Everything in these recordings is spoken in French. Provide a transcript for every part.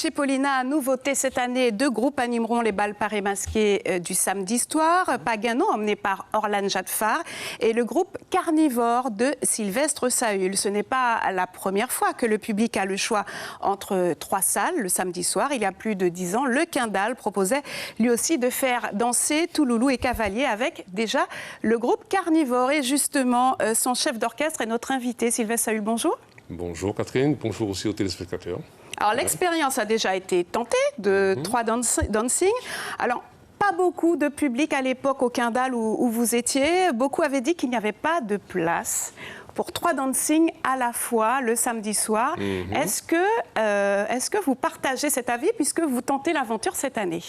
Chez Paulina, nouveauté cette année, 2 groupes animeront les bals parés masqués du samedi soir. Pagano, emmené par Orlan Jadfar, et le groupe Carnivore de Sylvestre Saül. Ce n'est pas la première fois que le public a le choix entre 3 salles le samedi soir. Il y a plus de 10 ans, le Quindal proposait lui aussi de faire danser Touloulou et Cavalier avec déjà le groupe Carnivore. Et justement, son chef d'orchestre est notre invité. Sylvestre Saül, bonjour. Bonjour Catherine, bonjour aussi aux téléspectateurs. Alors l'expérience a déjà été tentée de 3 dancing. Alors pas beaucoup de public à l'époque au Quindal où vous étiez. Beaucoup avaient dit qu'il n'y avait pas de place pour 3 dancing à la fois le samedi soir. Est-ce que vous partagez cet avis puisque vous tentez l'aventure cette année ?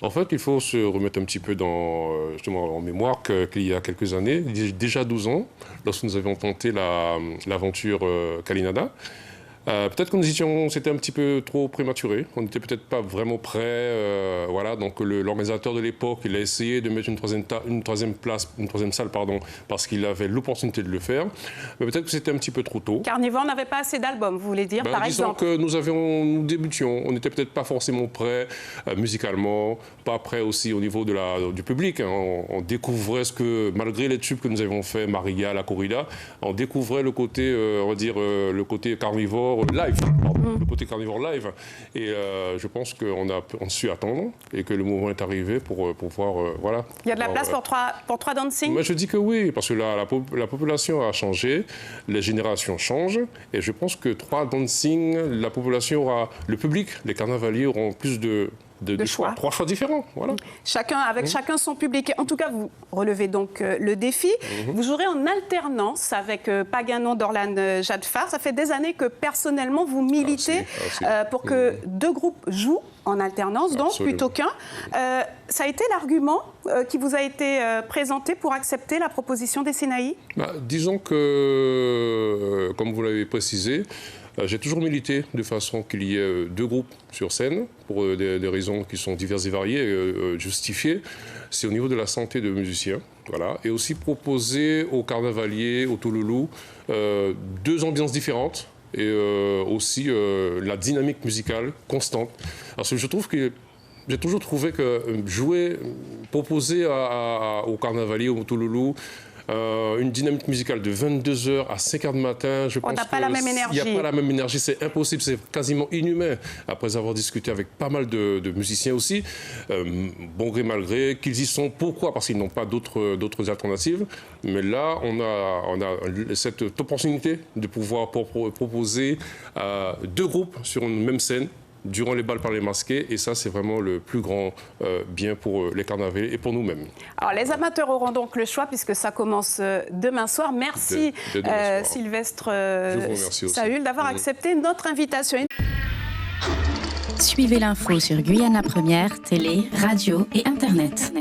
En fait, il faut se remettre un petit peu justement en mémoire qu'il y a quelques années, déjà 12 ans, lorsque nous avions tenté l'aventure Kalinada, peut-être que c'était un petit peu trop prématuré. On n'était peut-être pas vraiment prêt. Voilà, donc l'organisateur de l'époque, il a essayé de mettre une troisième salle, parce qu'il avait l'opportunité de le faire. Mais peut-être que c'était un petit peu trop tôt. Carnivore n'avait pas assez d'albums, vous voulez dire, par exemple. Disons que nous débutions. On n'était peut-être pas forcément prêts musicalement, pas prêts aussi au niveau du public. Hein. On découvrait malgré les tubes que nous avions fait, Maria, La Corrida, on découvrait le côté, le côté carnivore live, le côté carnivore live. Et je pense qu'on a su attendre et que le moment est arrivé pour pouvoir, voilà. Il y a de la place pour trois dancing ? Moi, je dis que oui, parce que la population a changé, les générations changent, et je pense que 3 dancing, le public, les carnavaliers auront plus de choix. 3 choix différents, voilà. Chacun son public. En tout cas, vous relevez donc le défi. Vous jouerez en alternance avec Pagano d'Orlan Jadfar. Ça fait des années que personnellement vous militez pour que 2 groupes jouent en alternance, donc plutôt qu'un. Ça a été l'argument qui vous a été présenté pour accepter la proposition des Sinaï ? Disons que, comme vous l'avez précisé, j'ai toujours milité de façon qu'il y ait 2 groupes sur scène, pour des raisons qui sont diverses et variées et justifiées. C'est au niveau de la santé de musiciens, voilà. Et aussi proposer aux carnavaliers, aux Touloulou, 2 ambiances différentes et aussi la dynamique musicale constante. Parce que j'ai toujours trouvé que proposer aux carnavaliers, aux Touloulou, une dynamique musicale de 22h à 5h du matin, je pense qu'il n'y a pas la même énergie. Il n'y a pas la même énergie, c'est impossible, c'est quasiment inhumain. Après avoir discuté avec pas mal de musiciens aussi, bon gré mal gré, qu'ils y sont. Pourquoi ? Parce qu'ils n'ont pas d'autres alternatives. Mais là, on a cette opportunité de pouvoir proposer 2 groupes sur une même scène durant les bals parés masqués, et ça, c'est vraiment le plus grand bien pour les carnavaliers et pour nous-mêmes. Alors, les amateurs auront donc le choix, puisque ça commence demain soir. Merci Sylvestre Saül d'avoir accepté notre invitation. Suivez l'info sur Guyana Première, télé, radio et Internet.